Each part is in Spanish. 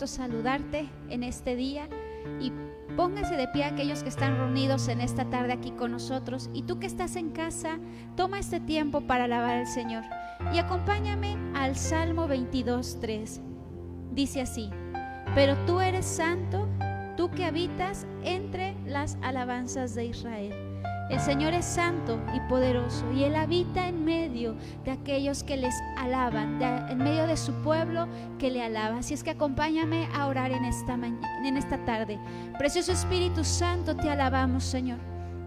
gusto saludarte en este día y pónganse de pie aquellos que están reunidos en esta tarde aquí con nosotros, y tú que estás en casa, toma este tiempo para alabar al Señor y acompáñame al Salmo 22:3. Dice así: pero tú eres santo, tú que habitas entre las alabanzas de Israel. El Señor es santo y poderoso, y Él habita en medio de aquellos que les alaban, en medio de su pueblo que le alaba. Así es que acompáñame a orar en esta tarde. Precioso Espíritu Santo, te alabamos, Señor.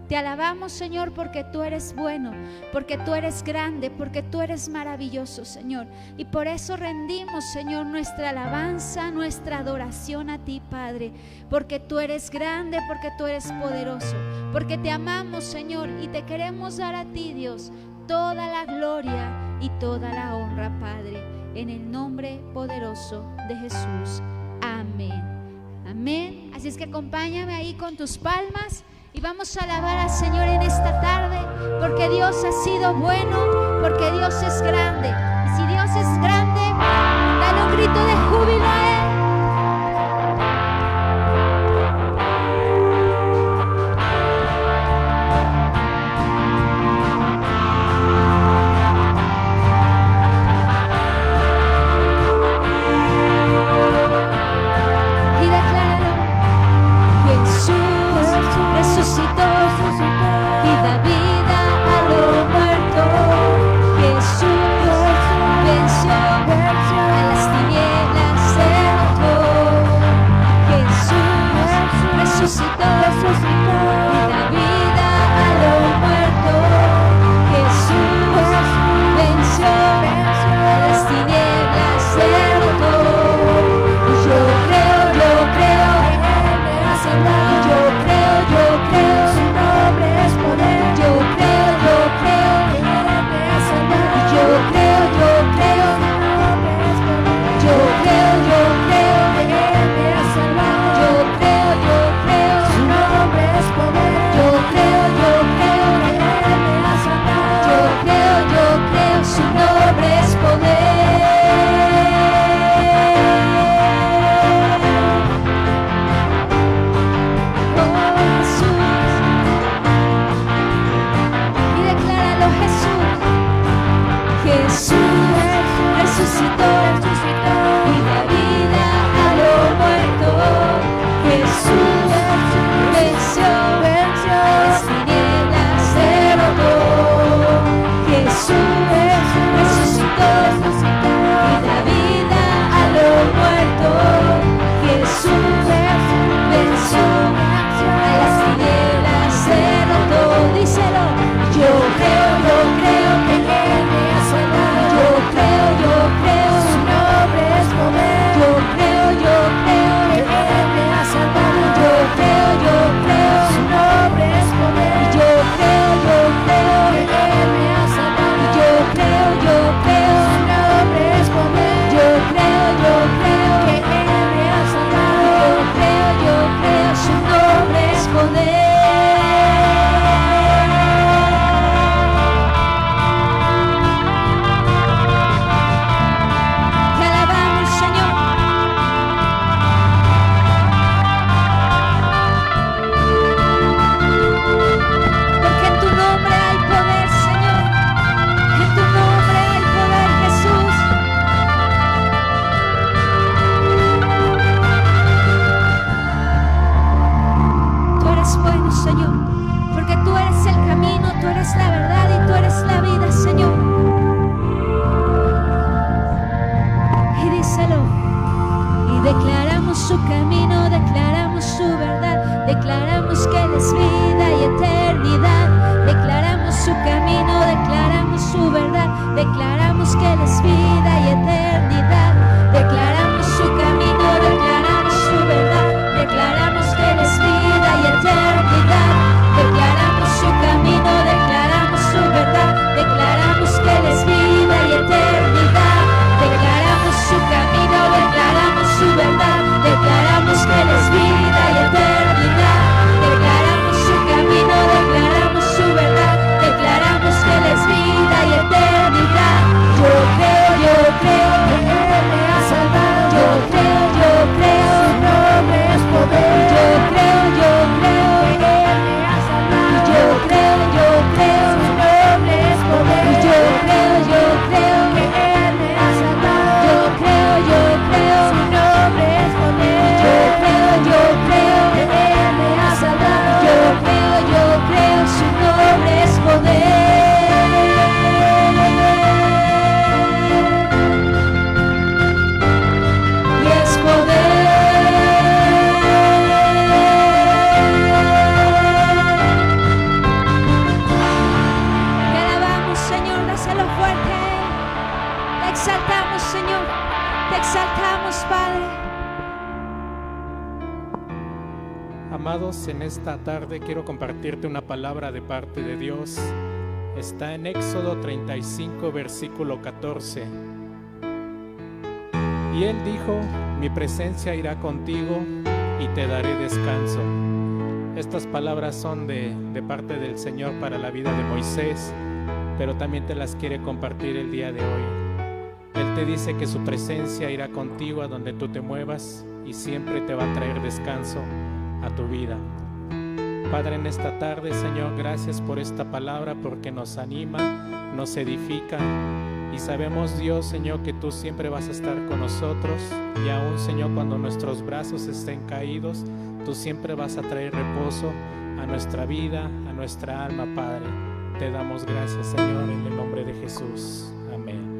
Te alabamos, Señor, porque tú eres bueno, porque tú eres grande, porque tú eres maravilloso, Señor. Y por eso rendimos, Señor, nuestra alabanza, nuestra adoración a ti, Padre. Porque tú eres grande, porque tú eres poderoso, porque te amamos, Señor, y te queremos dar a ti, Dios, toda la gloria y toda la honra, Padre. En el nombre poderoso de Jesús. Amén. Amén. Así es que acompáñame ahí con tus palmas. Y vamos a alabar al Señor en esta tarde, porque Dios ha sido bueno, porque Dios es grande. Y si Dios es grande, dale un grito de júbilo a Él. Yo creo Te exaltamos, Padre. Amados, en esta tarde quiero compartirte una palabra de parte de Dios. Está en Éxodo 35, versículo 14. Y Él dijo: mi presencia irá contigo y te daré descanso. Estas palabras son de parte del Señor para la vida de Moisés, pero también te las quiere compartir el día de hoy. Él te dice que su presencia irá contigo a donde tú te muevas y siempre te va a traer descanso a tu vida. Padre, en esta tarde, Señor, gracias por esta palabra, porque nos anima, nos edifica, y sabemos, Dios, Señor, que tú siempre vas a estar con nosotros, y aún, Señor, cuando nuestros brazos estén caídos, tú siempre vas a traer reposo a nuestra vida, a nuestra alma, Padre. Te damos gracias, Señor, en el nombre de Jesús. Amén.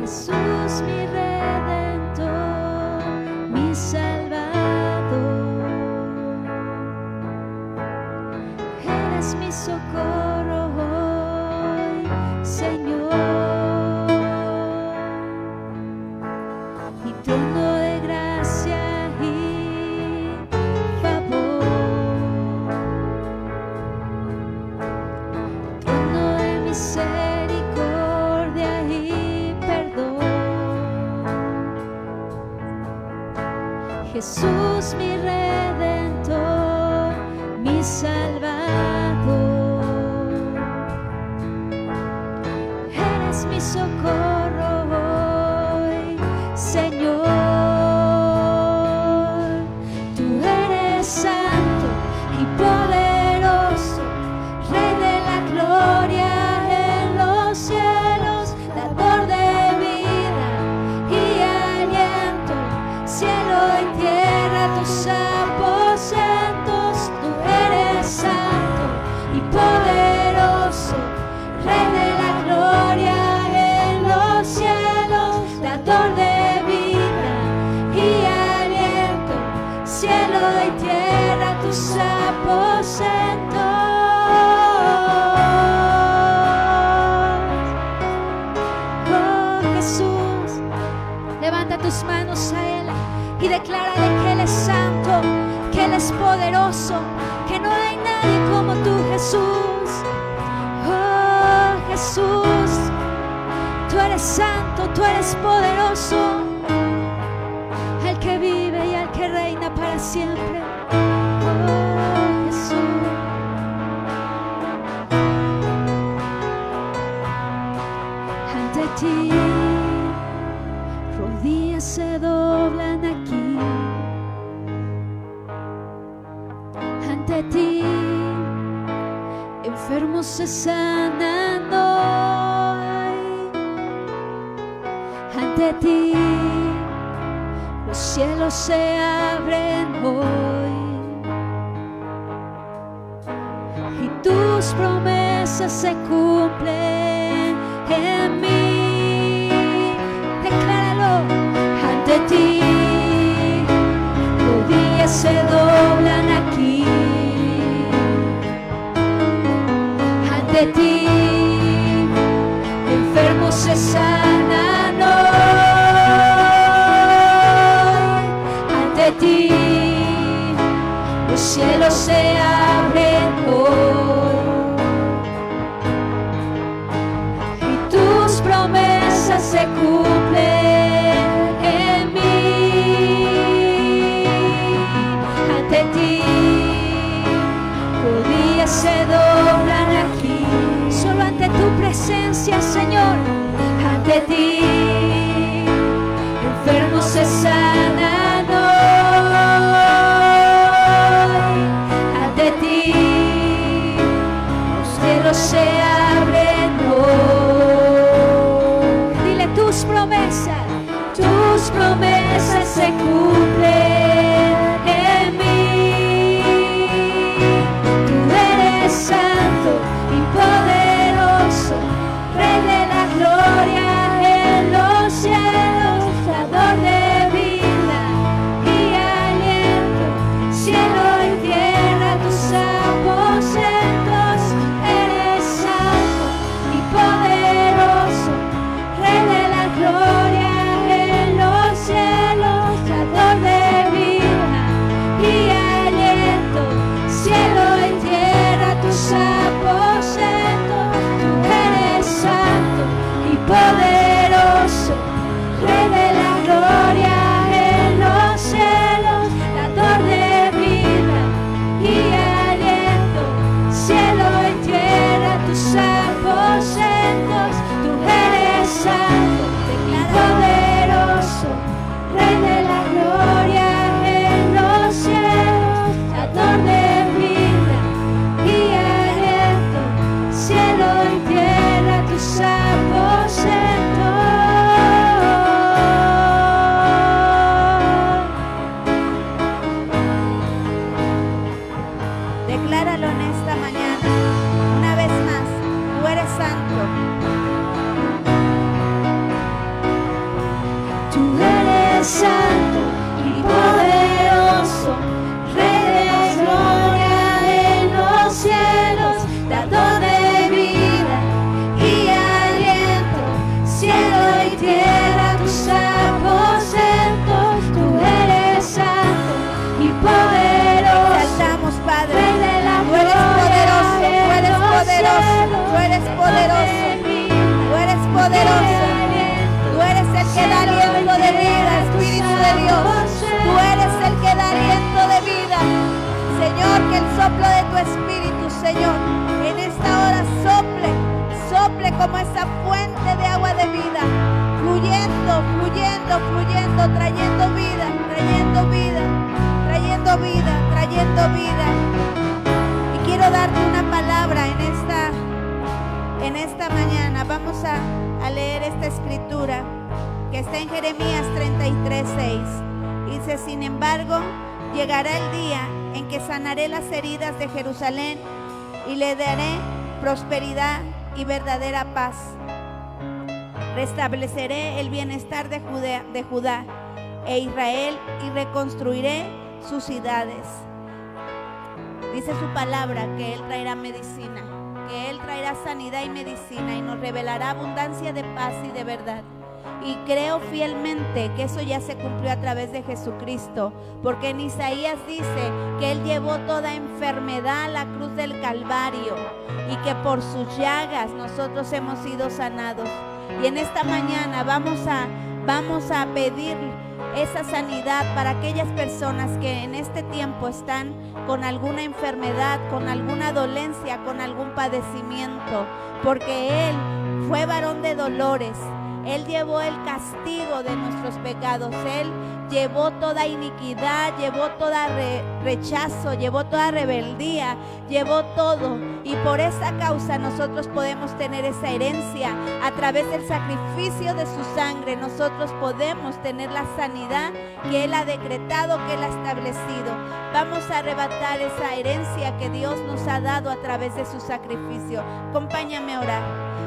Jesús, mi Redentor, mi Salvador, eres mi socorro hoy, Señor, mi trono de gracia y favor, trono de misericordia y Jesús, mi Redentor, mi Salvador, eres mi socorro hoy, Señor. Tú eres santo y poderoso, Rey de la gloria en los cielos, dador de vida y aliento, cielo y tierra, tus aposentos. Tú eres santo y poderoso, Rey de la gloria en los cielos, dador de vida y aliento, cielo y tierra, tus aposentos. Oh Jesús, levanta tus manos a Él y declárale que Él es santo, que Él es poderoso, que no hay nadie como tú, Jesús. Oh Jesús, tú eres santo, tú eres poderoso, el que vive y el que reina para siempre. Oh Jesús, ante ti rodillas se doblan aquí, ante ti enfermos se sanan hoy, ante ti los cielos se abren hoy y tus promesas se cumplen en mí. Decláralo, ante ti rodillas se doblan aquí, ante ti enfermos se sanan hoy, ante ti los cielos se abren hoy y tus promesas se cumplen en mí. Ante ti rodillas se doblan aquí, solo ante tu presencia, Señor. Ante ti enfermos se sanan hoy, ante ti los cielos se abren eres santo. Tú eres santo y poderoso, Rey de gloria en los cielos, dador de vida y aliento, cielo y tierra tus aposentos. Tú eres santo y poderoso. Exaltamos, Padre. Rey de la Tú eres poderoso, gloria tú eres en los poderoso, cielos, tú eres poderoso, de vida tú eres y poderoso. aliento, Tú eres el que da aliento de vida, Espíritu de Dios. Tú eres el que da aliento de vida. Señor, que el soplo de tu Espíritu, Señor, en esta hora sople como esa fuente de agua de vida, fluyendo, trayendo vida, trayendo vida. Y quiero darte una palabra en esta mañana. Vamos a leer esta escritura que está en Jeremías 33:6. Dice: sin embargo, llegará el día en que sanaré las heridas de Jerusalén y le daré prosperidad y verdadera paz. Restableceré el bienestar de Judá e Israel y reconstruiré sus ciudades. Dice su palabra que Él traerá medicina, que Él traerá sanidad y medicina y nos revelará abundancia de paz y de verdad. Y creo fielmente que eso ya se cumplió a través de Jesucristo, porque en Isaías dice que Él llevó toda enfermedad a la cruz del Calvario y que por sus llagas nosotros hemos sido sanados. Y en esta mañana vamos a pedir esa sanidad para aquellas personas que en este tiempo están con alguna enfermedad, con alguna dolencia, con algún padecimiento, porque Él fue varón de dolores. Él llevó el castigo de nuestros pecados. Él llevó toda iniquidad, llevó todo rechazo, llevó toda rebeldía, llevó todo. Y por esa causa nosotros podemos tener esa herencia. A través del sacrificio de su sangre nosotros podemos tener la sanidad que Él ha decretado, que Él ha establecido. Vamos a arrebatar esa herencia que Dios nos ha dado a través de su sacrificio. Acompáñame a orar.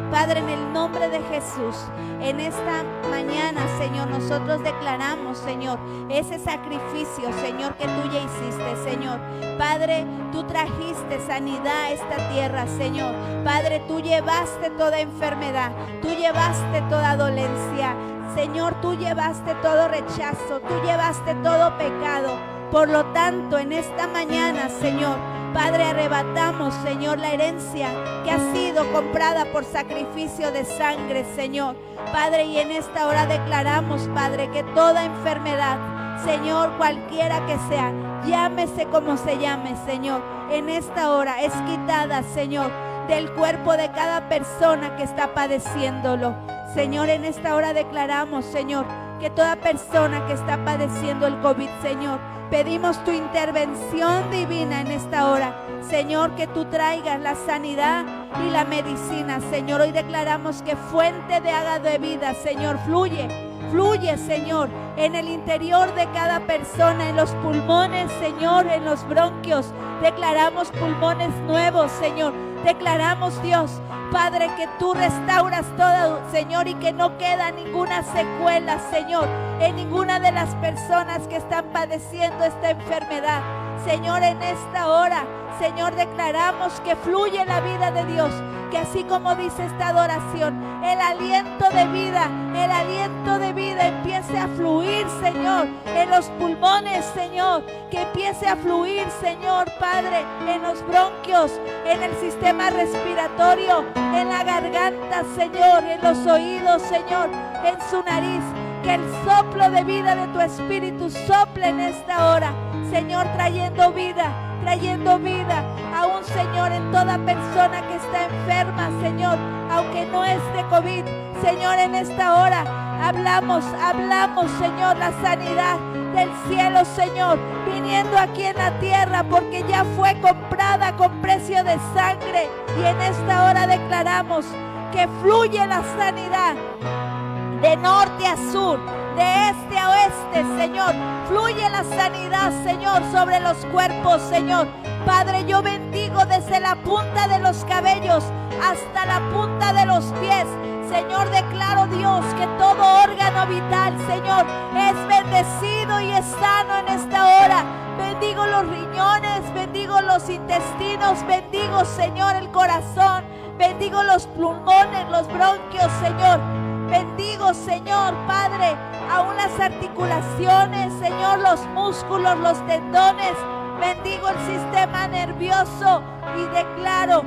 Padre, en el nombre de Jesús, en esta mañana, Señor, nosotros declaramos, Señor, ese sacrificio, Señor, que tú ya hiciste, Señor. Padre, tú trajiste sanidad a esta tierra, Señor. Padre, tú llevaste toda enfermedad, tú llevaste toda dolencia. Señor, tú llevaste todo rechazo, tú llevaste todo pecado. Por lo tanto, en esta mañana, Señor, Padre, arrebatamos, Señor, la herencia que ha sido comprada por sacrificio de sangre, Señor. Padre, y en esta hora declaramos, Padre, que toda enfermedad, Señor, cualquiera que sea, llámese como se llame, Señor, en esta hora es quitada, Señor, del cuerpo de cada persona que está padeciéndolo. Señor, en esta hora declaramos, Señor, que toda persona que está padeciendo el COVID, Señor, pedimos tu intervención divina en esta hora. Señor, que tú traigas la sanidad y la medicina. Señor, hoy declaramos que fuente de agua de vida, Señor, fluye, Señor, en el interior de cada persona, en los pulmones, Señor, en los bronquios. Declaramos pulmones nuevos, Señor. Declaramos, Dios, Padre, que tú restauras todo, Señor, y que no queda ninguna secuela, Señor, en ninguna de las personas que están padeciendo esta enfermedad. Señor, en esta hora, Señor, declaramos que fluye la vida de Dios, que así como dice esta adoración, el aliento de vida empiece a fluir, Señor, en los pulmones, Señor, que empiece a fluir, Señor, Padre, en los bronquios, en el sistema respiratorio, en la garganta, Señor, en los oídos, Señor, en su nariz. Que el soplo de vida de tu Espíritu sople en esta hora, Señor, trayendo vida aún, Señor, en toda persona que está enferma, Señor, aunque no es de COVID. Señor, en esta hora hablamos, Señor, la sanidad del cielo, Señor, viniendo aquí en la tierra, porque ya fue comprada con precio de sangre. Y en esta hora declaramos que fluye la sanidad de norte a sur, de este a oeste, Señor. Fluye la sanidad, Señor, sobre los cuerpos, Señor. Padre, yo bendigo desde la punta de los cabellos hasta la punta de los pies. Señor, declaro, Dios, que todo órgano vital, Señor, es bendecido y es sano en esta hora. Bendigo los riñones, bendigo los intestinos, bendigo, Señor, el corazón, bendigo los pulmones, los bronquios, Señor. Bendigo, Señor, Padre, aún las articulaciones, Señor, los músculos, los tendones. Bendigo el sistema nervioso y declaro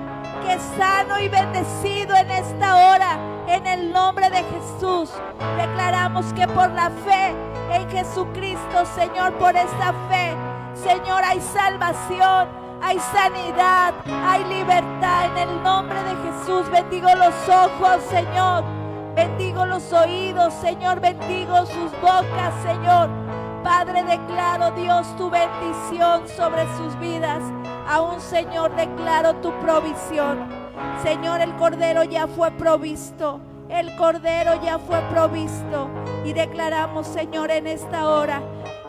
que es sano y bendecido en esta hora. En el nombre de Jesús, declaramos que por la fe en Jesucristo, Señor, por esta fe, Señor, hay salvación, hay sanidad, hay libertad. En el nombre de Jesús, bendigo los ojos, Señor. Bendigo los oídos, Señor. Bendigo sus bocas, Señor. Padre, declaro, Dios, tu bendición sobre sus vidas. Aún, Señor, declaro tu provisión. Señor, el Cordero ya fue provisto. El Cordero ya fue provisto. Y declaramos, Señor, en esta hora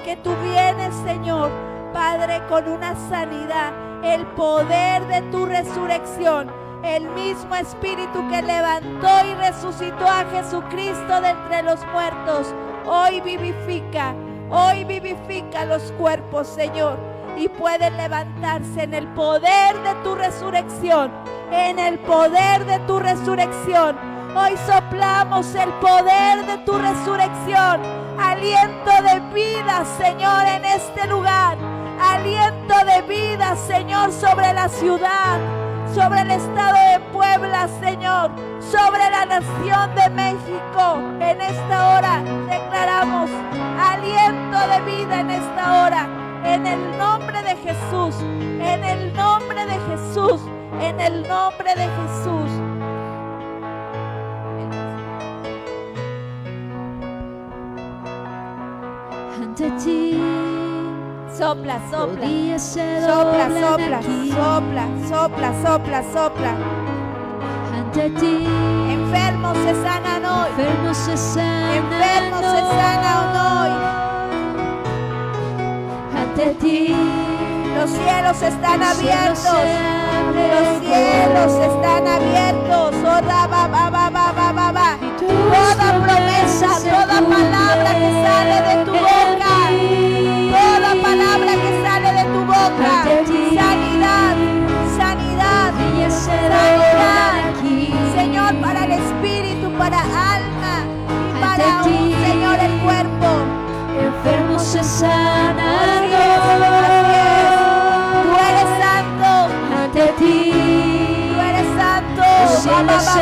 que tú vienes, Señor, Padre, con una sanidad. El poder de tu resurrección. El mismo Espíritu que levantó y resucitó a Jesucristo de entre los muertos, hoy vivifica los cuerpos, Señor, y pueden levantarse en el poder de tu resurrección, en el poder de tu resurrección. Hoy soplamos el poder de tu resurrección, aliento de vida, Señor, en este lugar, aliento de vida, Señor, sobre la ciudad, sobre el estado de Puebla, Señor, sobre la nación de México. En esta hora declaramos aliento de vida en esta hora, en el nombre de Jesús, en el nombre de Jesús, en el nombre de Jesús. Ante ti sopla, sopla, rodillas se sopla, doblan sopla, aquí. sopla, sopla, sopla, sopla. Ante ti Enfermos se sanan hoy, enfermos se sanan enfermos se sanan hoy. Ante ti Los cielos están los cielos abiertos, se abren. los cielos están abiertos. Oh, ra, ba, ba, ba, ba, ba, ba, ba. Toda promesa, toda palabra que sale de tu boca, toda palabra que sale de tu boca, sanidad, sanidad, sanidad, Señor, para el espíritu, para alma y para aún, Señor, el cuerpo. Enfermos se sanan. Así es, tú eres santo, Ante ti tú eres santo. los cielos se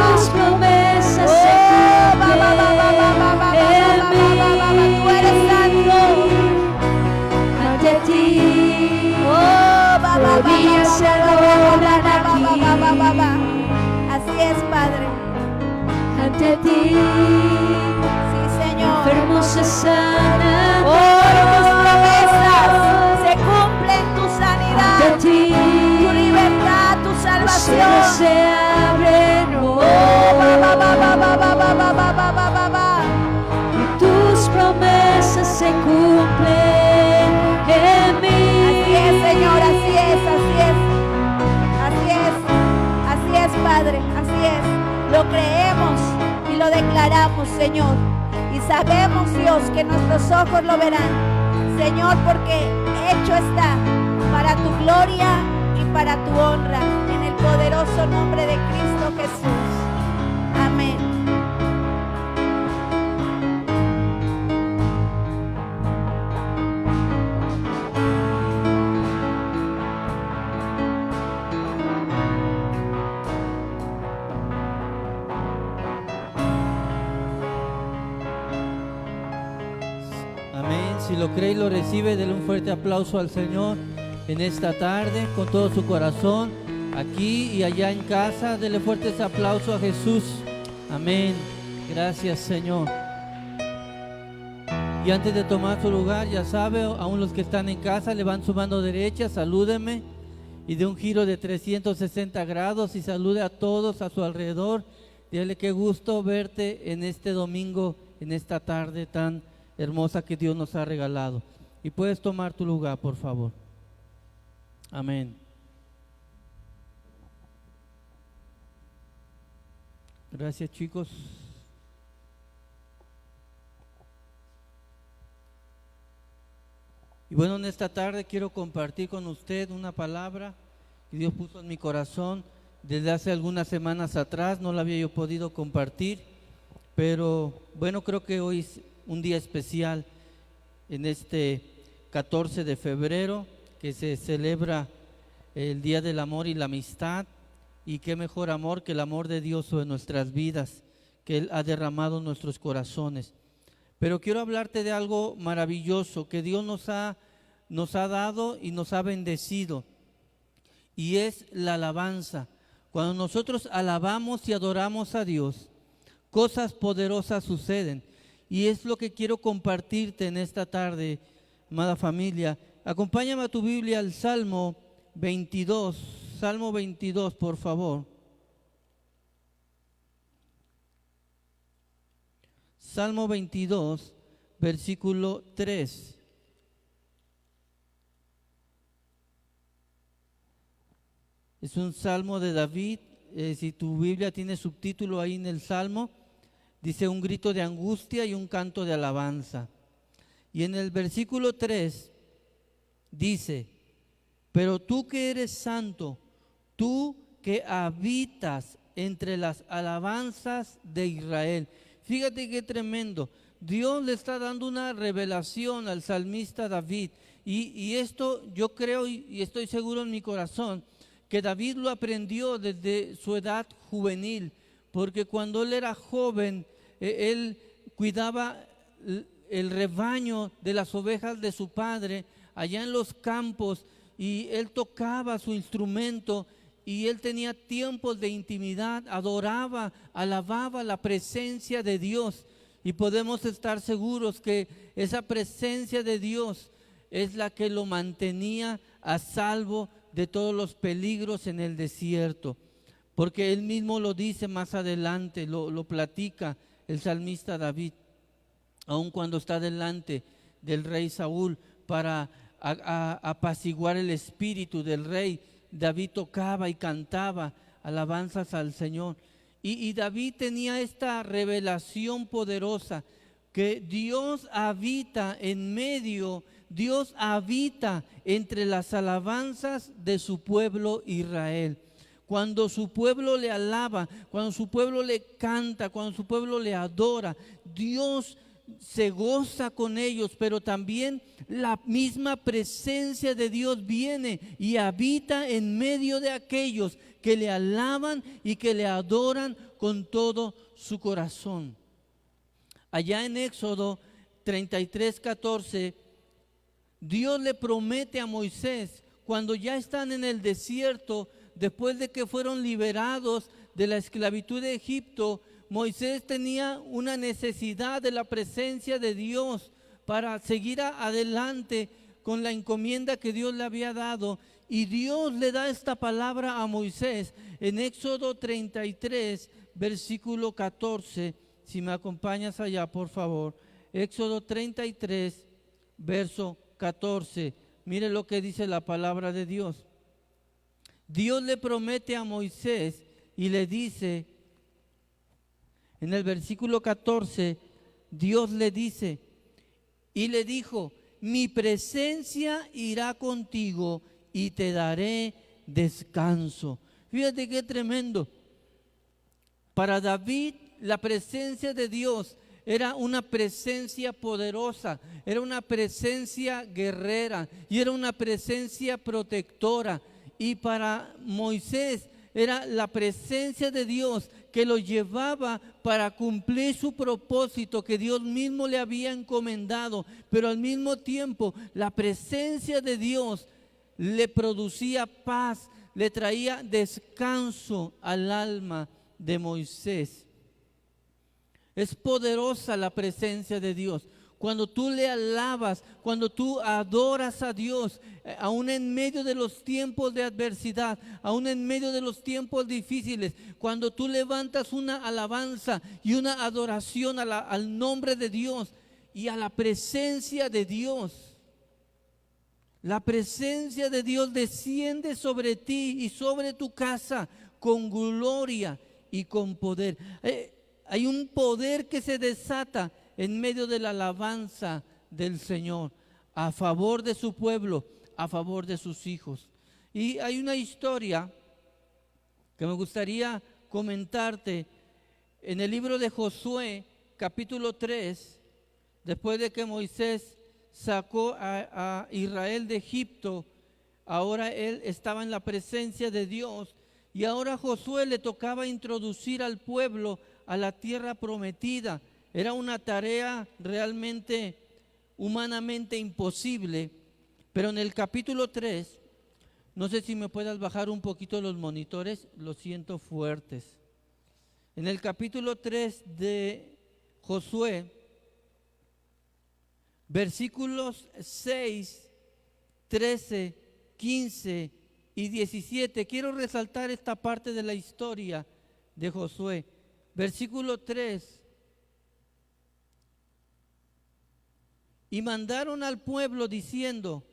tus promesas se cumplen en mí. Tú eres santo. Ante ti rodillas se doblan aquí. Así es, Padre. Ante ti Sí, Señor. enfermos se sanan. Hoy tus promesas se cumplen, tu Ante sanidad, ti tu libertad, tu los cielos salvación. se abren. Y tus promesas se cumplen en mí. Así es, Señor, así es, así es. Así es, así es, Padre, así es. Lo creemos y lo declaramos, Señor. Y sabemos, Dios, que nuestros ojos lo verán, Señor, porque hecho está para tu gloria y para tu honra. En el poderoso nombre de Cristo Jesús. Amén. Amén. Si lo cree y lo recibe, denle un fuerte aplauso al Señor en esta tarde con todo su corazón. Aquí y allá en casa, denle fuertes aplausos a Jesús. Amén. Gracias, Señor. Y antes de tomar su lugar, ya sabe, aún los que están en casa, levanten su mano derecha, salúdeme y de un giro de 360 grados y salude a todos a su alrededor. Dile qué gusto verte en este domingo, en esta tarde tan hermosa que Dios nos ha regalado. Y puedes tomar tu lugar, por favor. Amén. Gracias, chicos. Y bueno, en esta tarde quiero compartir con usted una palabra que Dios puso en mi corazón desde hace algunas semanas atrás. No la había yo podido compartir, pero bueno, creo que hoy es un día especial en este 14 de febrero que se celebra el Día del Amor y la Amistad. Y qué mejor amor que el amor de Dios sobre nuestras vidas, que Él ha derramado en nuestros corazones. Pero quiero hablarte de algo maravilloso que Dios nos ha dado y nos ha bendecido, y es la alabanza. Cuando nosotros alabamos y adoramos a Dios, cosas poderosas suceden, y es lo que quiero compartirte en esta tarde, amada familia. Acompáñame a tu Biblia al Salmo 22, Salmo 22, por favor. Salmo 22, versículo 3. Es un salmo de David. Si tu Biblia tiene subtítulo ahí en el salmo, dice un grito de angustia y un canto de alabanza. Y en el versículo 3 dice: pero tú que eres santo, tú que habitas entre las alabanzas de Israel. Fíjate qué tremendo. Dios le está dando una revelación al salmista David. Y esto yo creo y estoy seguro en mi corazón que David lo aprendió desde su edad juvenil. Porque cuando él era joven, él cuidaba el rebaño de las ovejas de su padre allá en los campos. Y él tocaba su instrumento y él tenía tiempos de intimidad, adoraba, alababa la presencia de Dios. Y podemos estar seguros que esa presencia de Dios es la que lo mantenía a salvo de todos los peligros en el desierto. Porque él mismo lo dice más adelante, lo platica el salmista David, aun cuando está delante del rey Saúl para apaciguar el espíritu del rey. David tocaba y cantaba alabanzas al Señor. Y David tenía esta revelación poderosa que Dios habita en medio, Dios habita entre las alabanzas de su pueblo Israel. Cuando su pueblo le alaba, cuando su pueblo le canta, cuando su pueblo le adora, Dios se goza con ellos, pero también la misma presencia de Dios viene y habita en medio de aquellos que le alaban y que le adoran con todo su corazón. Allá en Éxodo 33:14, Dios le promete a Moisés, cuando ya están en el desierto, después de que fueron liberados de la esclavitud de Egipto, Moisés tenía una necesidad de la presencia de Dios para seguir adelante con la encomienda que Dios le había dado. Y Dios le da esta palabra a Moisés en Éxodo 33, versículo 14. Si me acompañas allá, por favor. Éxodo 33, verso 14. Mire lo que dice la palabra de Dios. Dios le promete a Moisés y le dice, en el versículo 14, Dios le dice, y le dijo: mi presencia irá contigo y te daré descanso. Fíjate qué tremendo. Para David, la presencia de Dios era una presencia poderosa, era una presencia guerrera y era una presencia protectora. Y para Moisés era la presencia de Dios que lo llevaba para cumplir su propósito que Dios mismo le había encomendado. Pero al mismo tiempo, la presencia de Dios le producía paz, le traía descanso al alma de Moisés. Es poderosa la presencia de Dios. Cuando tú le alabas, cuando tú adoras a Dios, aún en medio de los tiempos de adversidad, aún en medio de los tiempos difíciles, cuando tú levantas una alabanza y una adoración al nombre de Dios y a la presencia de Dios, La presencia de Dios desciende sobre ti y sobre tu casa con gloria y con poder. Hay un poder que se desata en medio de la alabanza del Señor a favor de su pueblo, a favor de sus hijos. Y hay una historia que me gustaría comentarte en el libro de Josué, capítulo 3, después de que Moisés sacó a Israel de Egipto. Ahora él estaba en la presencia de Dios y ahora a Josué le tocaba introducir al pueblo a la tierra prometida. Era una tarea realmente humanamente imposible, pero en el capítulo 3, no sé si me puedas bajar un poquito los monitores, lo siento fuertes. En el capítulo 3 de Josué, versículos 6, 13, 15 y 17. Quiero resaltar esta parte de la historia de Josué. Versículo 3. Y mandaron al pueblo diciendo: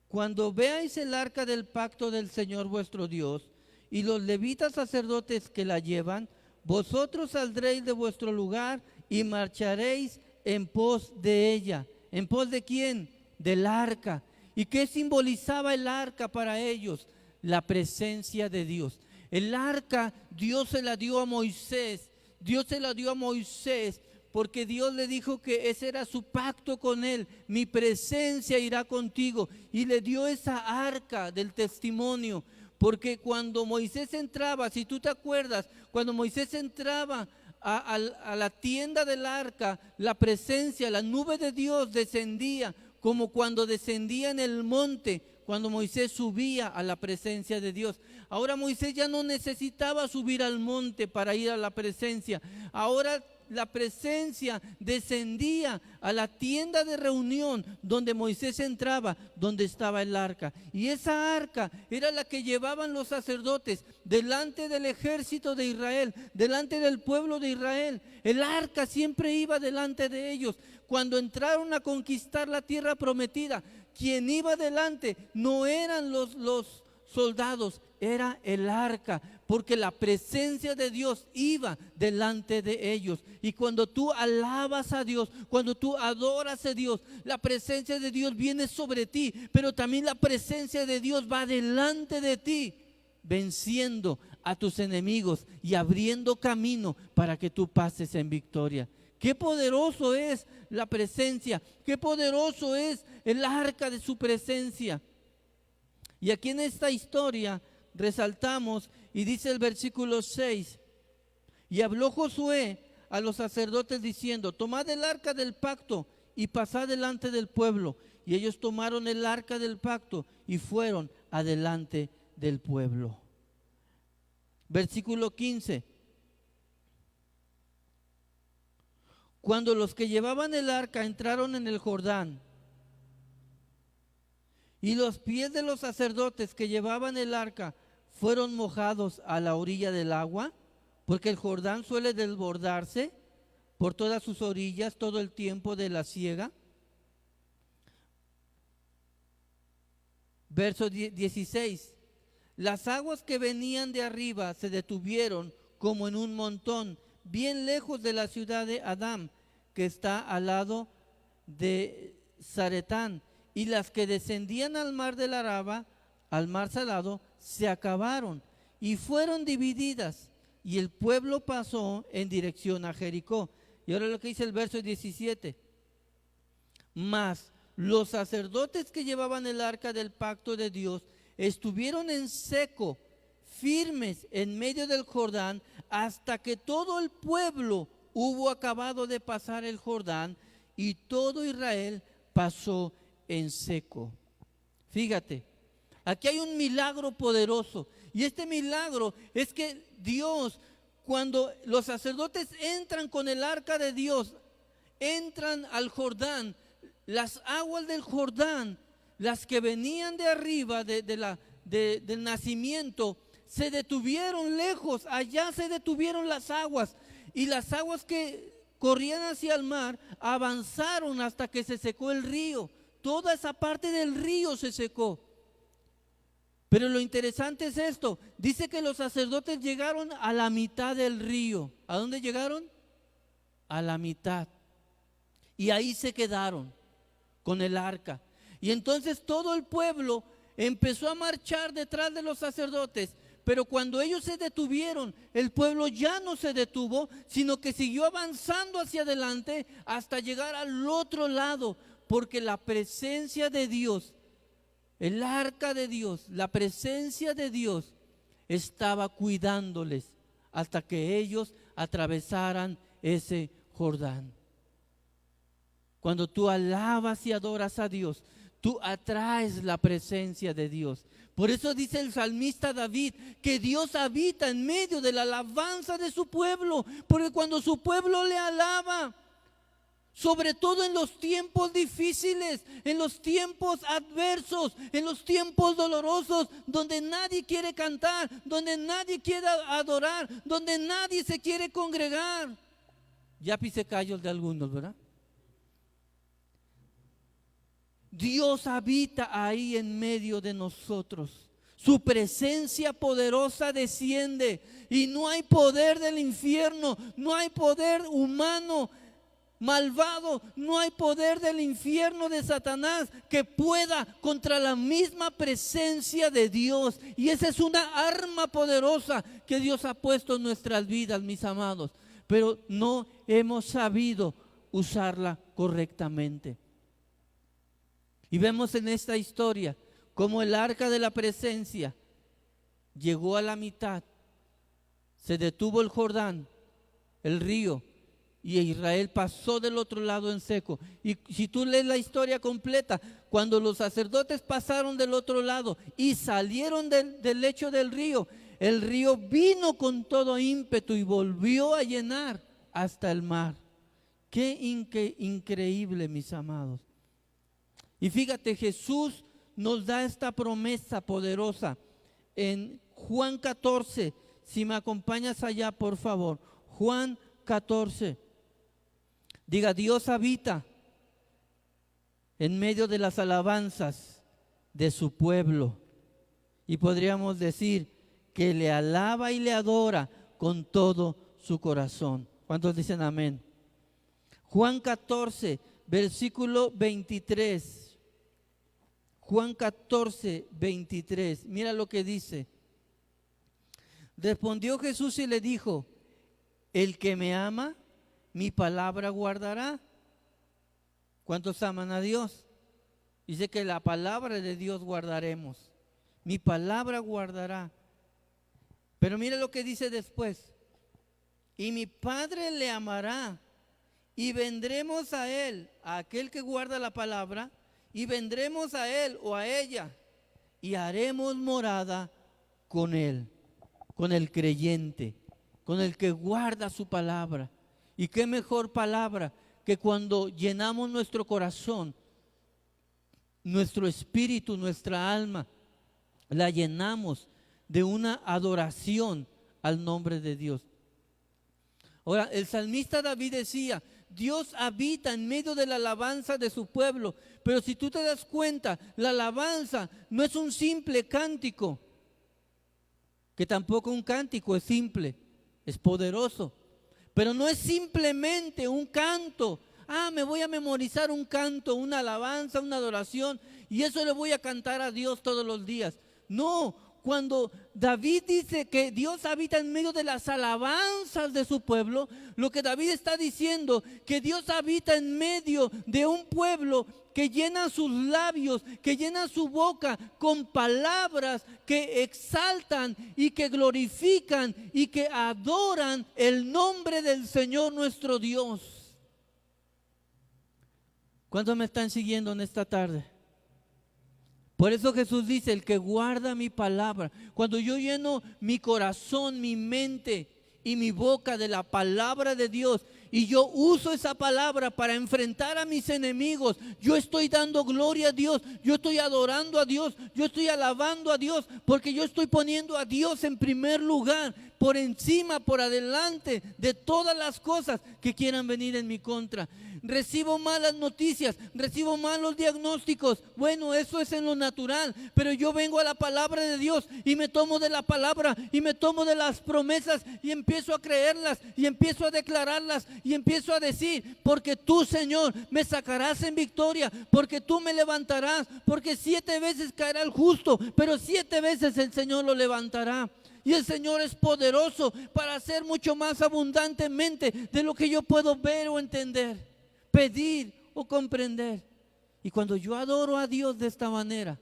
cuando veáis el arca del pacto del Señor vuestro Dios y los levitas sacerdotes que la llevan, vosotros saldréis de vuestro lugar y marcharéis en pos de ella. ¿En pos de quién? Del arca. ¿Y qué simbolizaba el arca para ellos? La presencia de Dios. El arca Dios se la dio a Moisés. Dios se la dio a Moisés porque Dios le dijo que ese era su pacto con él. Mi presencia irá contigo. Y le dio esa arca del testimonio. Porque cuando Moisés entraba, si tú te acuerdas, cuando Moisés entraba a la tienda del arca, la presencia, la nube de Dios descendía, como cuando descendía en el monte, cuando Moisés subía a la presencia de Dios. Ahora Moisés ya no necesitaba subir al monte para ir a la presencia. Ahora la presencia descendía a la tienda de reunión donde Moisés entraba, donde estaba el arca. Y esa arca era la que llevaban los sacerdotes delante del ejército de Israel, delante del pueblo de Israel. El arca siempre iba delante de ellos. Cuando entraron a conquistar la tierra prometida, quien iba delante no eran los soldados, era el arca, porque la presencia de Dios iba delante de ellos. Y cuando tú alabas a Dios, cuando tú adoras a Dios, la presencia de Dios viene sobre ti, pero también la presencia de Dios va delante de ti, venciendo a tus enemigos y abriendo camino para que tú pases en victoria. Qué poderoso es la presencia, qué poderoso es el arca de su presencia. Y aquí en esta historia resaltamos y dice el versículo 6: y habló Josué a los sacerdotes diciendo: tomad el arca del pacto y pasad delante del pueblo. Y ellos tomaron el arca del pacto y fueron adelante del pueblo. Versículo 15: cuando los que llevaban el arca entraron en el Jordán, y los pies de los sacerdotes que llevaban el arca fueron mojados a la orilla del agua, porque el Jordán suele desbordarse por todas sus orillas todo el tiempo de la siega. Verso 16: las aguas que venían de arriba se detuvieron como en un montón, bien lejos de la ciudad de Adam, que está al lado de Zaretán. Y las que descendían al mar del Araba, al mar salado, se acabaron y fueron divididas. Y el pueblo pasó en dirección a Jericó. Y ahora lo que dice el verso 17: mas los sacerdotes que llevaban el arca del pacto de Dios estuvieron en seco, firmes en medio del Jordán, hasta que todo el pueblo hubo acabado de pasar el Jordán, y todo Israel pasó en seco. Fíjate, aquí hay un milagro poderoso, y este milagro es que Dios, cuando los sacerdotes entran con el arca de Dios, entran al Jordán, las aguas del Jordán, las que venían de arriba del nacimiento, se detuvieron lejos. Allá se detuvieron las aguas, y las aguas que corrían hacia el mar avanzaron hasta que se secó el río. toda esa parte del río se secó. Pero lo interesante es esto, dice que los sacerdotes llegaron a la mitad del río. ¿A dónde llegaron? A la mitad. Y ahí se quedaron con el arca. Y entonces todo el pueblo empezó a marchar detrás de los sacerdotes. Pero cuando ellos se detuvieron, el pueblo ya no se detuvo, sino que siguió avanzando hacia adelante hasta llegar al otro lado, porque la presencia de Dios, el arca de Dios, la presencia de Dios estaba cuidándoles hasta que ellos atravesaran ese Jordán. Cuando tú alabas y adoras a Dios, tú atraes la presencia de Dios. Por eso dice el salmista David que Dios habita en medio de la alabanza de su pueblo, porque cuando su pueblo le alaba, sobre todo en los tiempos difíciles, en los tiempos adversos, en los tiempos dolorosos, donde nadie quiere cantar, donde nadie quiere adorar, donde nadie se quiere congregar. Ya pisé callos de algunos, ¿verdad? Dios habita ahí en medio de nosotros. Su presencia poderosa desciende y no hay poder del infierno, no hay poder humano malvado, no hay poder del infierno de Satanás que pueda contra la misma presencia de Dios. Y esa es una arma poderosa que Dios ha puesto en nuestras vidas, mis amados, pero no hemos sabido usarla correctamente. Y vemos en esta historia cómo el arca de la presencia llegó a la mitad, se detuvo el Jordán, el río, y Israel pasó del otro lado en seco. Y si tú lees la historia completa, cuando los sacerdotes pasaron del otro lado y salieron del lecho del río, el río vino con todo ímpetu y volvió a llenar hasta el mar. Qué increíble, mis amados. Y fíjate, Jesús nos da esta promesa poderosa en Juan 14. Si me acompañas allá, por favor. Juan 14. Diga, Dios habita en medio de las alabanzas de su pueblo. Y podríamos decir que le alaba y le adora con todo su corazón. ¿Cuántos dicen amén? Juan 14, versículo 23. Juan 14, 23. Mira lo que dice. Respondió Jesús y le dijo: el que me ama, mi palabra guardará. ¿Cuántos aman a Dios? Dice que la palabra de Dios guardaremos. Mi palabra guardará. Pero mire lo que dice después. Y mi Padre le amará, y vendremos a él, a aquel que guarda la palabra, y vendremos a él o a ella, y haremos morada con él, con el creyente, con el que guarda su palabra. Y qué mejor palabra que cuando llenamos nuestro corazón, nuestro espíritu, nuestra alma, la llenamos de una adoración al nombre de Dios. Ahora, el salmista David decía: Dios habita en medio de la alabanza de su pueblo. Pero si tú te das cuenta, la alabanza no es un simple cántico, que tampoco un cántico es simple, es poderoso. Pero no es simplemente un canto. Me voy a memorizar un canto, una alabanza, una adoración, y eso le voy a cantar a Dios todos los días. No, cuando David dice que Dios habita en medio de las alabanzas de su pueblo, lo que David está diciendo, que Dios habita en medio de un pueblo que llena sus labios, que llena su boca con palabras que exaltan y que glorifican y que adoran el nombre del Señor nuestro Dios. ¿Cuántos me están siguiendo en esta tarde? Por eso Jesús dice: el que guarda mi palabra. Cuando yo lleno mi corazón, mi mente y mi boca de la palabra de Dios, y yo uso esa palabra para enfrentar a mis enemigos, yo estoy dando gloria a Dios, yo estoy adorando a Dios, yo estoy alabando a Dios, porque yo estoy poniendo a Dios en primer lugar, por encima, por adelante de todas las cosas que quieran venir en mi contra. recibo malas noticias, recibo malos diagnósticos. Bueno, eso es en lo natural, pero yo vengo a la palabra de Dios y me tomo de la palabra y me tomo de las promesas y empiezo a creerlas y empiezo a declararlas y empiezo a decir: porque tú, Señor, me sacarás en victoria, porque tú me levantarás, porque 7 veces caerá el justo, pero 7 veces el Señor lo levantará. Y el Señor es poderoso para hacer mucho más abundantemente de lo que yo puedo ver o entender, pedir o comprender. Y cuando yo adoro a Dios de esta manera,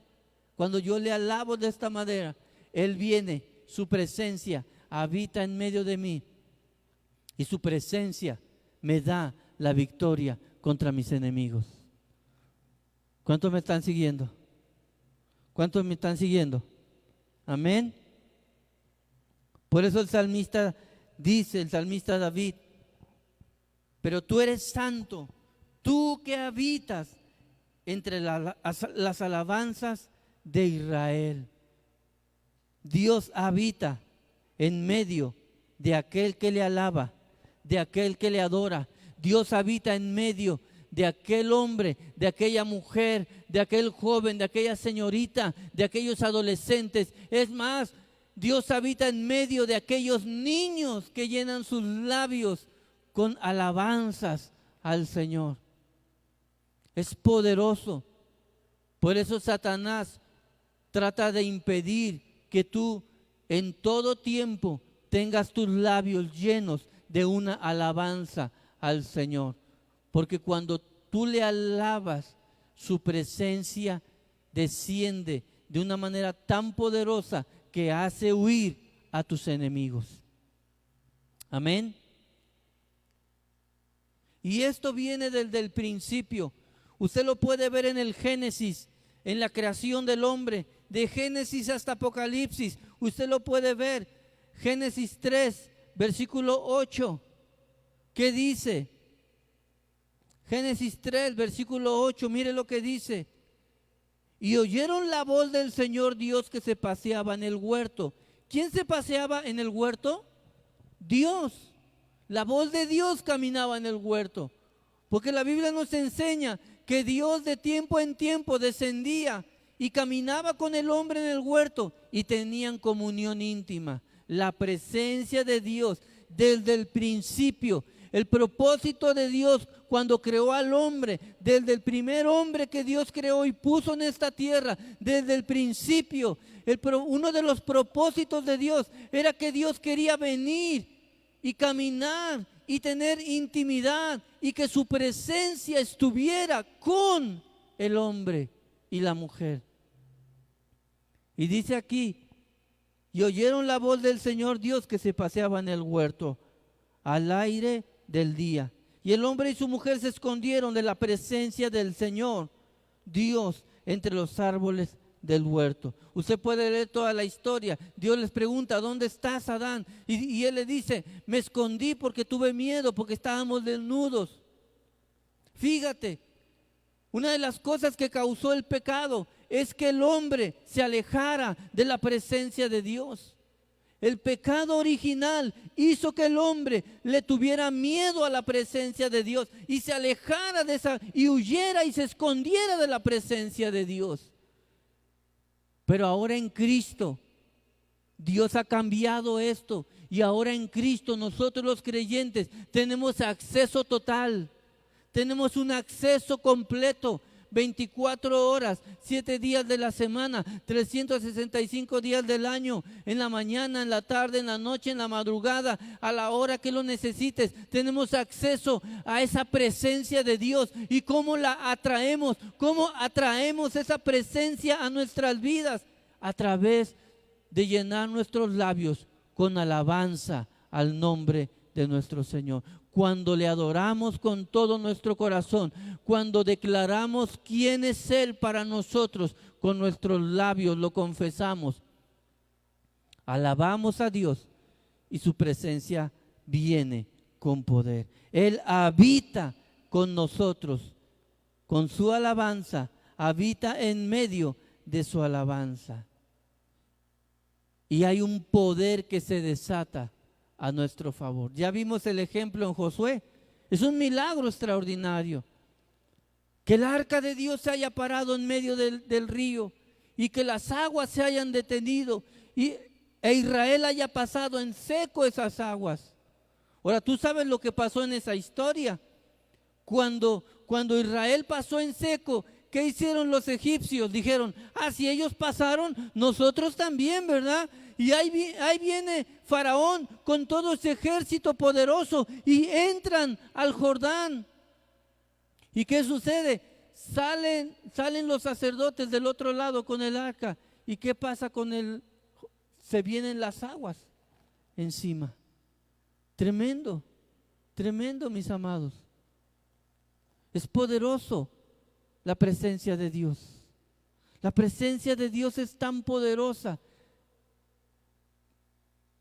cuando yo le alabo de esta manera, Él viene, su presencia habita en medio de mí y su presencia me da la victoria contra mis enemigos. ¿Cuántos me están siguiendo? ¿Cuántos me están siguiendo? Amén. Por eso el salmista dice, el salmista David: pero tú eres santo, tú que habitas entre las alabanzas de Israel. Dios habita en medio de aquel que le alaba, de aquel que le adora. Dios habita en medio de aquel hombre, de aquella mujer, de aquel joven, de aquella señorita, de aquellos adolescentes. Es más, Dios habita en medio de aquellos niños que llenan sus labios con alabanzas al Señor. Es poderoso. Por eso Satanás trata de impedir que tú en todo tiempo tengas tus labios llenos de una alabanza al Señor. Porque cuando tú le alabas, su presencia desciende de una manera tan poderosa que hace huir a tus enemigos. Amén. Y esto viene desde el principio. Usted lo puede ver en el Génesis, en la creación del hombre, de Génesis hasta Apocalipsis. Usted lo puede ver. Génesis 3, versículo 8. ¿Qué dice? Génesis 3, versículo 8. Mire lo que dice. Y oyeron la voz del Señor Dios que se paseaba en el huerto. ¿Quién se paseaba en el huerto? Dios. La voz de Dios caminaba en el huerto. Porque la Biblia nos enseña que Dios de tiempo en tiempo descendía y caminaba con el hombre en el huerto y tenían comunión íntima. La presencia de Dios desde el principio. El propósito de Dios cuando creó al hombre, desde el primer hombre que Dios creó y puso en esta tierra, desde el principio, uno de los propósitos de Dios era que Dios quería venir y caminar y tener intimidad y que su presencia estuviera con el hombre y la mujer. Y dice aquí: y oyeron la voz del Señor Dios que se paseaba en el huerto al aire del día. Y el hombre y su mujer se escondieron de la presencia del Señor Dios entre los árboles del huerto. Usted puede leer toda la historia. Dios les pregunta: ¿dónde estás, Adán? Y él le dice: me escondí porque tuve miedo, porque estábamos desnudos. Fíjate, una de las cosas que causó el pecado es que el hombre se alejara de la presencia de Dios. El pecado original hizo que el hombre le tuviera miedo a la presencia de Dios y se alejara de esa, y huyera y se escondiera de la presencia de Dios. Pero ahora en Cristo, Dios ha cambiado esto, y ahora en Cristo nosotros los creyentes tenemos acceso total, tenemos un acceso completo. 24 horas, 7 días de la semana, 365 días del año, en la mañana, en la tarde, en la noche, en la madrugada, a la hora que lo necesites. Tenemos acceso a esa presencia de Dios. ¿Y cómo la atraemos? ¿Cómo atraemos esa presencia a nuestras vidas? A través de llenar nuestros labios con alabanza al nombre de nuestro Señor. Cuando le adoramos con todo nuestro corazón, cuando declaramos quién es Él para nosotros, con nuestros labios lo confesamos, alabamos a Dios y su presencia viene con poder. Él habita con nosotros, con su alabanza, habita en medio de su alabanza. Y hay un poder que se desata a nuestro favor. Ya vimos el ejemplo en Josué. Es un milagro extraordinario. Que el arca de Dios se haya parado en medio del río y que las aguas se hayan detenido e Israel haya pasado en seco esas aguas. Ahora, tú sabes lo que pasó en esa historia. Cuando Israel pasó en seco, ¿qué hicieron los egipcios? Dijeron, si ellos pasaron, nosotros también, ¿verdad? Y ahí viene Faraón con todo ese ejército poderoso y entran al Jordán. ¿Y qué sucede? Salen los sacerdotes del otro lado con el arca. ¿Y qué pasa con él? Se vienen las aguas encima. Tremendo, tremendo, mis amados. Es poderoso la presencia de Dios. La presencia de Dios es tan poderosa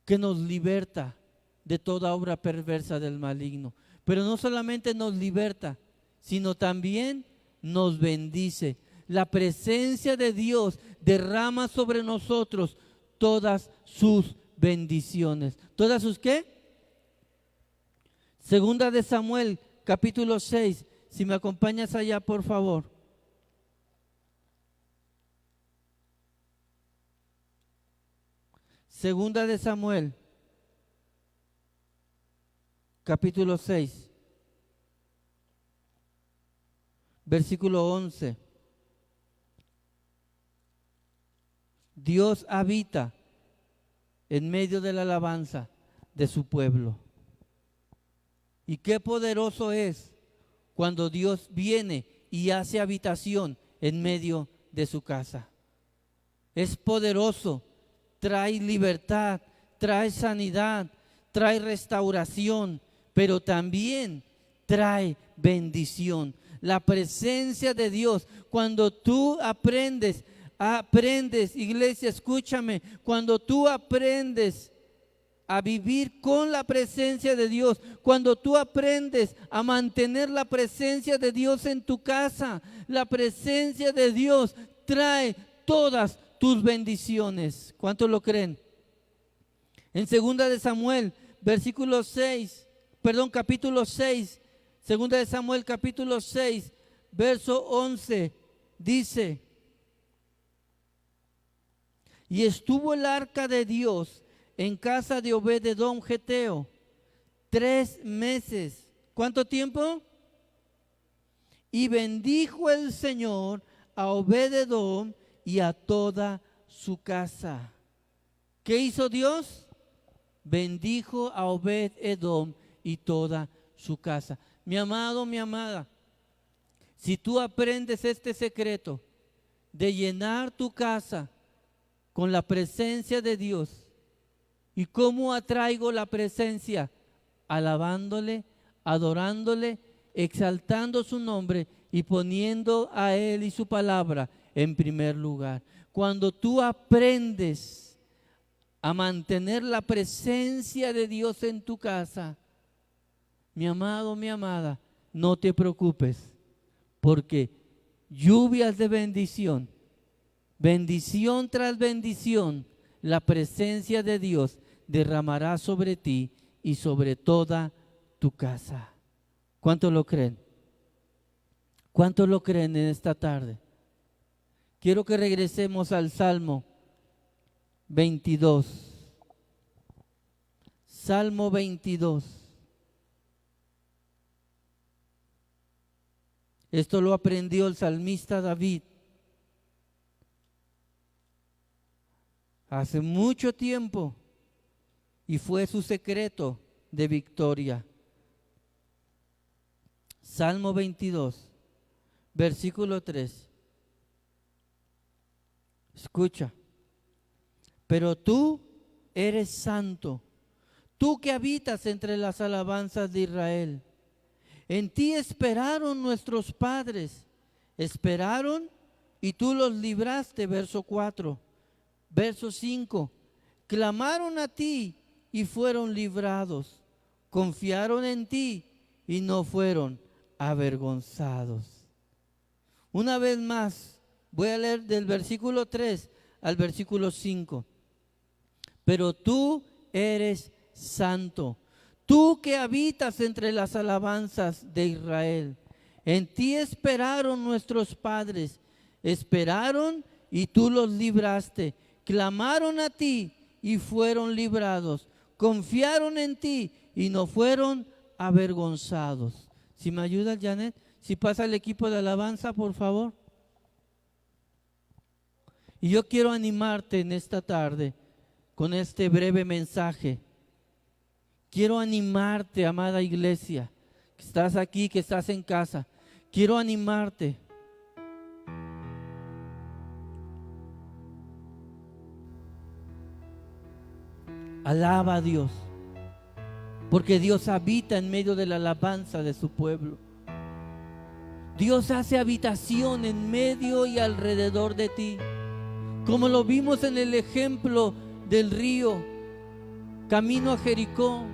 que nos liberta de toda obra perversa del maligno. Pero no solamente nos liberta, sino también nos bendice. La presencia de Dios derrama sobre nosotros todas sus bendiciones. ¿Todas sus qué? Segunda de Samuel, capítulo 6. Si me acompañas allá, por favor. Segunda de Samuel, capítulo 6. Versículo 11. Dios habita en medio de la alabanza de su pueblo. Y qué poderoso es cuando Dios viene y hace habitación en medio de su casa. Es poderoso, trae libertad, trae sanidad, trae restauración, pero también trae bendición. La presencia de Dios, cuando tú aprendes, iglesia, escúchame, cuando tú aprendes a vivir con la presencia de Dios, cuando tú aprendes a mantener la presencia de Dios en tu casa, la presencia de Dios trae todas tus bendiciones. ¿Cuántos lo creen? En segunda de Samuel, capítulo 6, segunda de Samuel, capítulo 6, verso 11, dice: y estuvo el arca de Dios en casa de Obed-edom geteo 3 meses. ¿Cuánto tiempo? Y bendijo el Señor a Obed-edom y a toda su casa. ¿Qué hizo Dios? Bendijo a Obed-edom y toda su casa. Mi amado, mi amada, si tú aprendes este secreto de llenar tu casa con la presencia de Dios, ¿y cómo atraigo la presencia? Alabándole, adorándole, exaltando su nombre y poniendo a Él y su palabra en primer lugar. Cuando tú aprendes a mantener la presencia de Dios en tu casa, mi amado, mi amada, no te preocupes, porque lluvias de bendición, bendición tras bendición, la presencia de Dios derramará sobre ti y sobre toda tu casa. ¿Cuántos lo creen? ¿Cuántos lo creen en esta tarde? Quiero que regresemos al Salmo 22. Salmo 22. Esto lo aprendió el salmista David hace mucho tiempo y fue su secreto de victoria. Salmo 22, versículo 3. Escucha. Pero tú eres santo, tú que habitas entre las alabanzas de Israel. En ti esperaron nuestros padres, esperaron y tú los libraste, verso 4. Verso 5, clamaron a ti y fueron librados, confiaron en ti y no fueron avergonzados. Una vez más, voy a leer del versículo 3 al versículo 5. Pero tú eres santo, tú que habitas entre las alabanzas de Israel. En ti esperaron nuestros padres, esperaron y tú los libraste. Clamaron a ti y fueron librados. Confiaron en ti y no fueron avergonzados. Si me ayudas, Janet, si pasa el equipo de alabanza, por favor. Y yo quiero animarte en esta tarde con este breve mensaje. Quiero animarte, amada iglesia, que estás aquí, que estás en casa. Quiero animarte. Alaba a Dios, porque Dios habita en medio de la alabanza de su pueblo. Dios hace habitación en medio y alrededor de ti, como lo vimos en el ejemplo del río, camino a Jericó,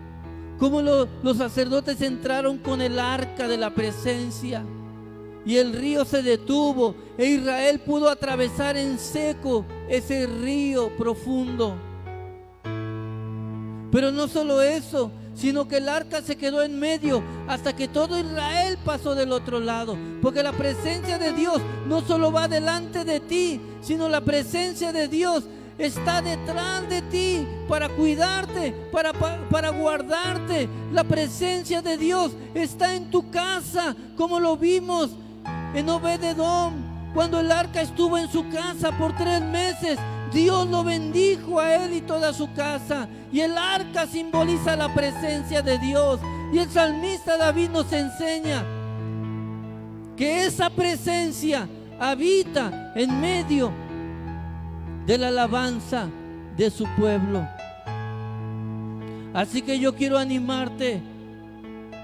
como los sacerdotes entraron con el arca de la presencia y el río se detuvo e Israel pudo atravesar en seco ese río profundo. Pero no solo eso, sino que el arca se quedó en medio hasta que todo Israel pasó del otro lado. Porque la presencia de Dios no solo va delante de ti, sino la presencia de Dios está detrás de ti para cuidarte, para guardarte. La presencia de Dios está en tu casa, como lo vimos en Obed-edom. Cuando el arca estuvo en su casa por 3 meses, Dios lo bendijo a él y toda su casa. Y el arca simboliza la presencia de Dios. Y el salmista David nos enseña que esa presencia habita en medio de la alabanza de su pueblo. Así que yo quiero animarte,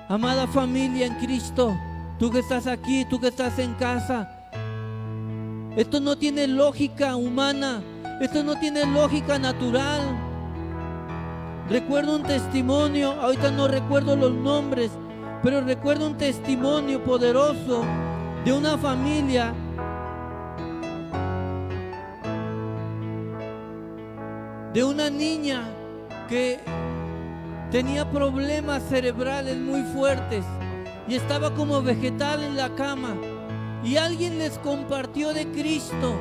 amada familia en Cristo, tú que estás aquí, tú que estás en casa. Esto no tiene lógica humana, esto no tiene lógica natural. Recuerdo un testimonio, ahorita no recuerdo los nombres, pero recuerdo un testimonio poderoso de una familia de una niña que tenía problemas cerebrales muy fuertes y estaba como vegetal en la cama, y alguien les compartió de Cristo,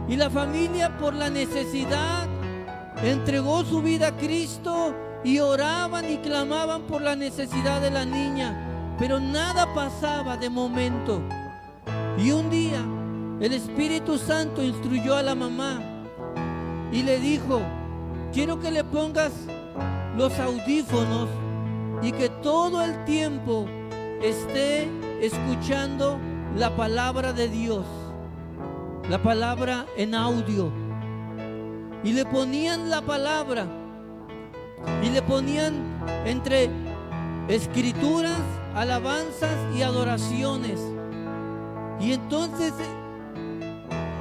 y la familia, por la necesidad, entregó su vida a Cristo y oraban y clamaban por la necesidad de la niña, pero nada pasaba de momento. Y un día el Espíritu Santo instruyó a la mamá y le dijo: quiero que le pongas los audífonos y que todo el tiempo esté escuchando la palabra de Dios, la palabra en audio. Y le ponían la palabra y le ponían entre escrituras, alabanzas y adoraciones. Y entonces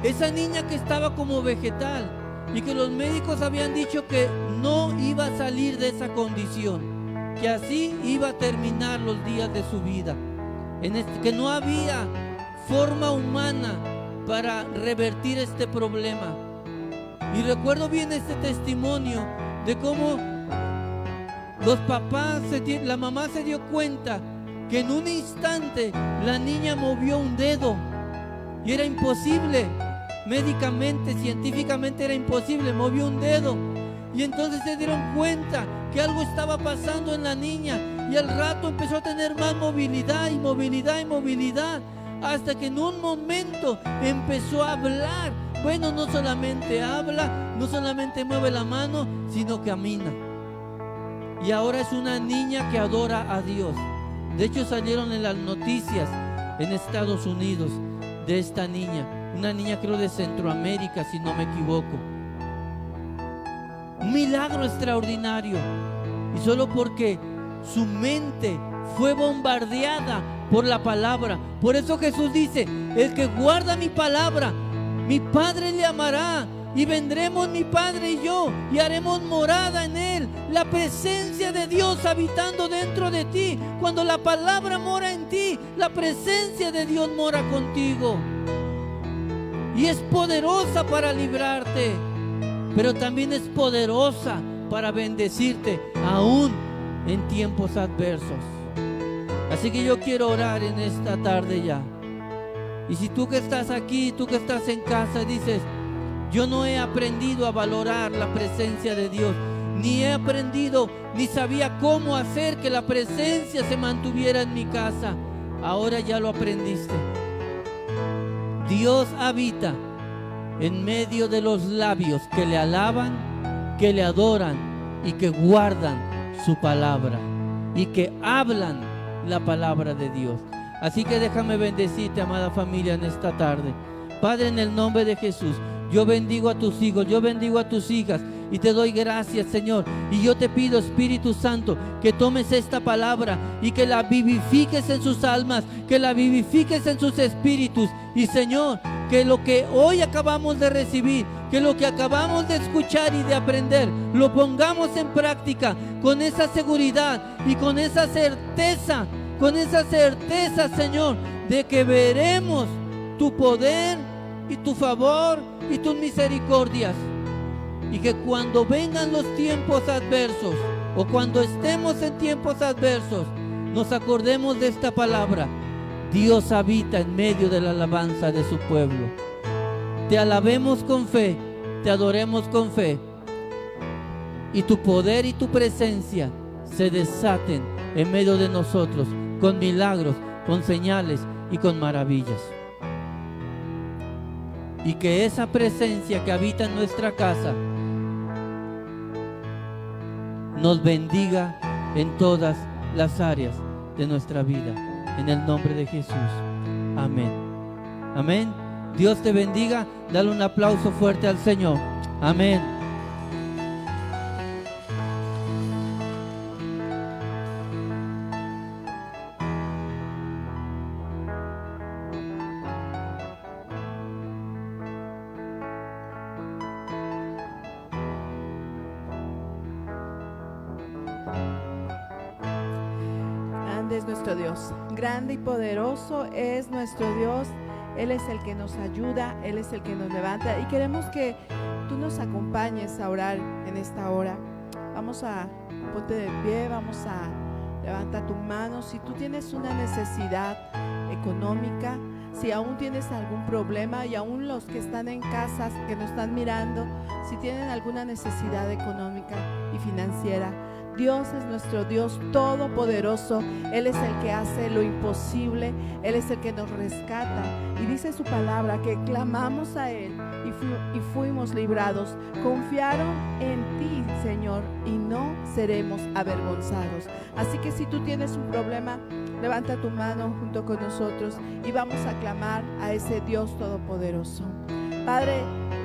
esa niña que estaba como vegetal y que los médicos habían dicho que no iba a salir de esa condición, que así iba a terminar los días de su vida, que no había forma humana para revertir este problema. Y recuerdo bien este testimonio de cómo los papás, la mamá se dio cuenta que en un instante la niña movió un dedo y era imposible, médicamente, científicamente era imposible, movió un dedo. Y entonces se dieron cuenta que algo estaba pasando en la niña, y al rato empezó a tener más movilidad y movilidad y movilidad, hasta que en un momento empezó a hablar. Bueno, no solamente habla, no solamente mueve la mano, sino camina. Y ahora es una niña que adora a Dios. De hecho, salieron en las noticias en Estados Unidos de esta niña, una niña creo de Centroamérica, si no me equivoco. Un milagro extraordinario, y solo porque su mente fue bombardeada por la palabra. Por eso Jesús dice: el que guarda mi palabra, mi Padre le amará, y vendremos mi Padre y yo, y haremos morada en él. La presencia de Dios habitando dentro de ti. Cuando la palabra mora en ti, la presencia de Dios mora contigo, y es poderosa para librarte, pero también es poderosa para bendecirte, aún en tiempos adversos. Así que yo quiero orar en esta tarde ya. Y si tú que estás aquí, tú que estás en casa, dices: yo no he aprendido a valorar la presencia de Dios, ni he aprendido, ni sabía cómo hacer que la presencia se mantuviera en mi casa. Ahora ya lo aprendiste. Dios habita en medio de los labios que le alaban, que le adoran y que guardan su palabra y que hablan la palabra de Dios. Así que déjame bendecirte, amada familia, en esta tarde. Padre, en el nombre de Jesús, yo bendigo a tus hijos, yo bendigo a tus hijas y te doy gracias, Señor. Y yo te pido, Espíritu Santo, que tomes esta palabra y que la vivifiques en sus almas, que la vivifiques en sus espíritus. Y, Señor, que lo que hoy acabamos de recibir, que lo que acabamos de escuchar y de aprender, lo pongamos en práctica con esa seguridad y con esa certeza, Señor, de que veremos tu poder y tu favor y tus misericordias. Y que cuando vengan los tiempos adversos, o cuando estemos en tiempos adversos, nos acordemos de esta palabra: Dios habita en medio de la alabanza de su pueblo. Te alabemos con fe, te adoremos con fe, y tu poder y tu presencia se desaten en medio de nosotros, con milagros, con señales y con maravillas. Y que esa presencia que habita en nuestra casa nos bendiga en todas las áreas de nuestra vida. En el nombre de Jesús. Amén. Amén. Dios te bendiga. Dale un aplauso fuerte al Señor. Amén. Grande es nuestro Dios, grande y poderoso es nuestro Dios. Él es el que nos ayuda, Él es el que nos levanta, y queremos que tú nos acompañes a orar en esta hora. Ponte de pie, levanta tu mano. Si tú tienes una necesidad económica, si aún tienes algún problema, y aún los que están en casas, que nos están mirando, si tienen alguna necesidad económica y financiera, Dios es nuestro Dios todopoderoso. Él es el que hace lo imposible, Él es el que nos rescata, y dice su palabra que clamamos a Él y fuimos librados. Confiaron en ti, Señor, y no seremos avergonzados. Así que si tú tienes un problema, levanta tu mano junto con nosotros y vamos a clamar a ese Dios todopoderoso. Padre,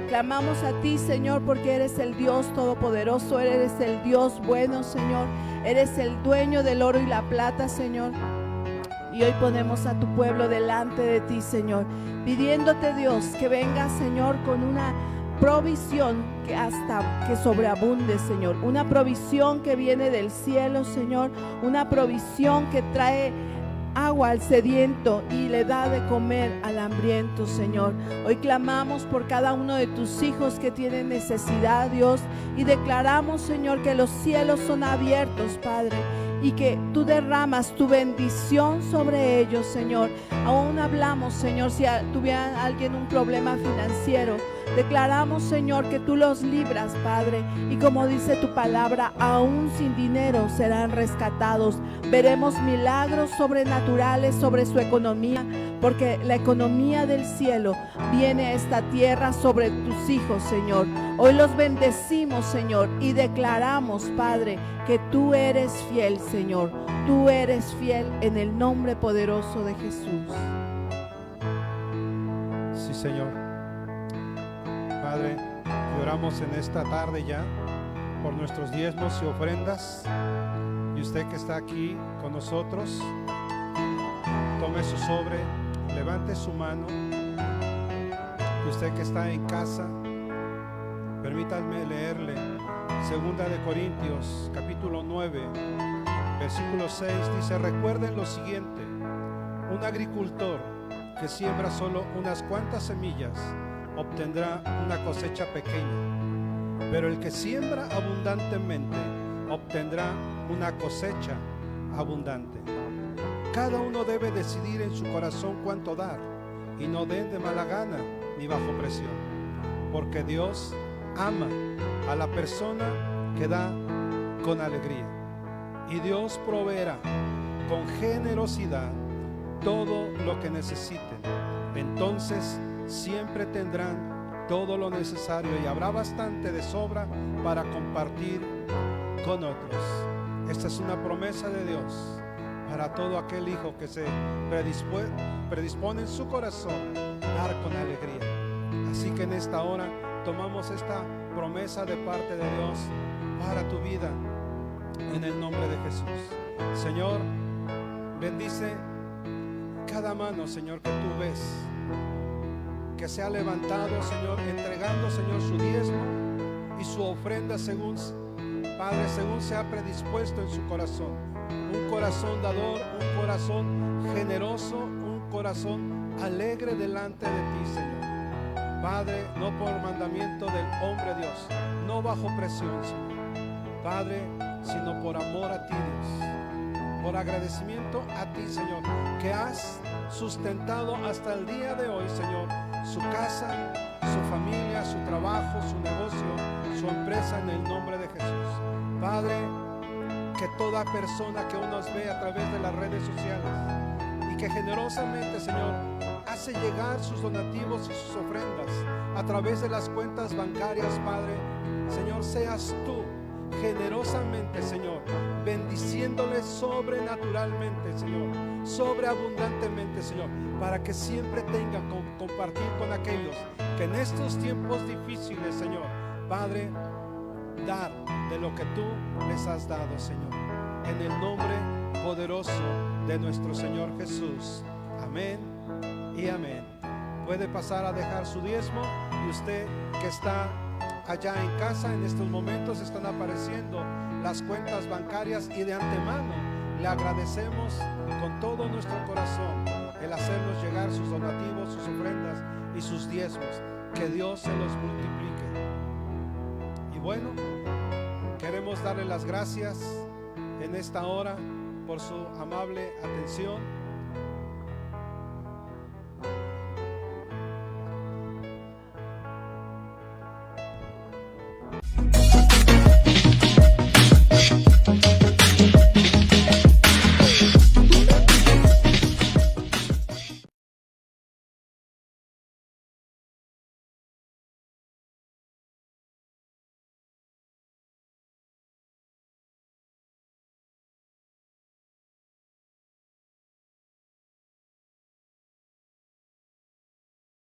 clamamos a ti, Señor, porque eres el Dios todopoderoso, eres el Dios bueno, Señor. Eres el dueño del oro y la plata, Señor. Y hoy ponemos a tu pueblo delante de ti, Señor, pidiéndote, Dios, que venga, Señor, con una provisión que sobreabunde, Señor. Una provisión que viene del cielo, Señor. Una provisión que trae agua al sediento y le da de comer al hambriento, Señor. Hoy clamamos por cada uno de tus hijos que tienen necesidad, Dios, y declaramos, Señor, que los cielos son abiertos, Padre, y que tú derramas tu bendición sobre ellos, Señor. Aún hablamos, Señor, si tuviera alguien un problema financiero, declaramos, Señor, que tú los libras, Padre, y como dice tu palabra, aún sin dinero serán rescatados. Veremos milagros sobrenaturales sobre su economía, porque la economía del cielo viene a esta tierra sobre tus hijos, Señor. Hoy los bendecimos, Señor, y declaramos, Padre, que tú eres fiel, Señor. Tú eres fiel, en el nombre poderoso de Jesús. Sí, Señor. Padre, oramos en esta tarde ya por nuestros diezmos y ofrendas. Y usted que está aquí con nosotros, tome su sobre, levante su mano. Y usted que está en casa, permítanme leerle 2 de Corintios capítulo 9 versículo 6. Dice: recuerden lo siguiente: un agricultor que siembra solo unas cuantas semillas obtendrá una cosecha pequeña, pero el que siembra abundantemente obtendrá una cosecha abundante. Cada uno debe decidir en su corazón cuánto dar, y no den de mala gana ni bajo presión, porque Dios ama a la persona que da con alegría, y Dios proveerá con generosidad todo lo que necesiten. Entonces siempre tendrán todo lo necesario y habrá bastante de sobra para compartir con otros. Esta es una promesa de Dios para todo aquel hijo que se predispone en su corazón a dar con alegría. Así que en esta hora tomamos esta promesa de parte de Dios para tu vida en el nombre de Jesús. Señor, bendice cada mano, Señor, que tú ves, que se ha levantado, Señor, entregando, Señor, su diezmo y su ofrenda según, Padre, según se ha predispuesto en su corazón. Un corazón dador, un corazón generoso, un corazón alegre delante de ti, Señor. Padre, no por mandamiento del hombre, Dios, no bajo presión, Señor. Padre, sino por amor a ti, Dios, por agradecimiento a ti, Señor, que has sustentado hasta el día de hoy, Señor, su casa, su familia, su trabajo, su negocio, su empresa, en el nombre de Jesús. Padre, que toda persona que uno nos ve a través de las redes sociales y que generosamente, Señor, hace llegar sus donativos y sus ofrendas a través de las cuentas bancarias, Padre, Señor, seas tú generosamente, Señor, bendiciéndoles sobrenaturalmente, Señor, sobreabundantemente, Señor, para que siempre tengan compartir con aquellos que en estos tiempos difíciles, Señor, Padre, dar de lo que tú les has dado, Señor, en el nombre poderoso de nuestro Señor Jesús. Amén y amén. Puede pasar a dejar su diezmo, y usted que está allá en casa, en estos momentos están apareciendo las cuentas bancarias, y de antemano le agradecemos con todo nuestro corazón el hacernos llegar sus donativos, sus ofrendas y sus diezmos. Que Dios se los multiplique. Y bueno, queremos darle las gracias en esta hora por su amable atención.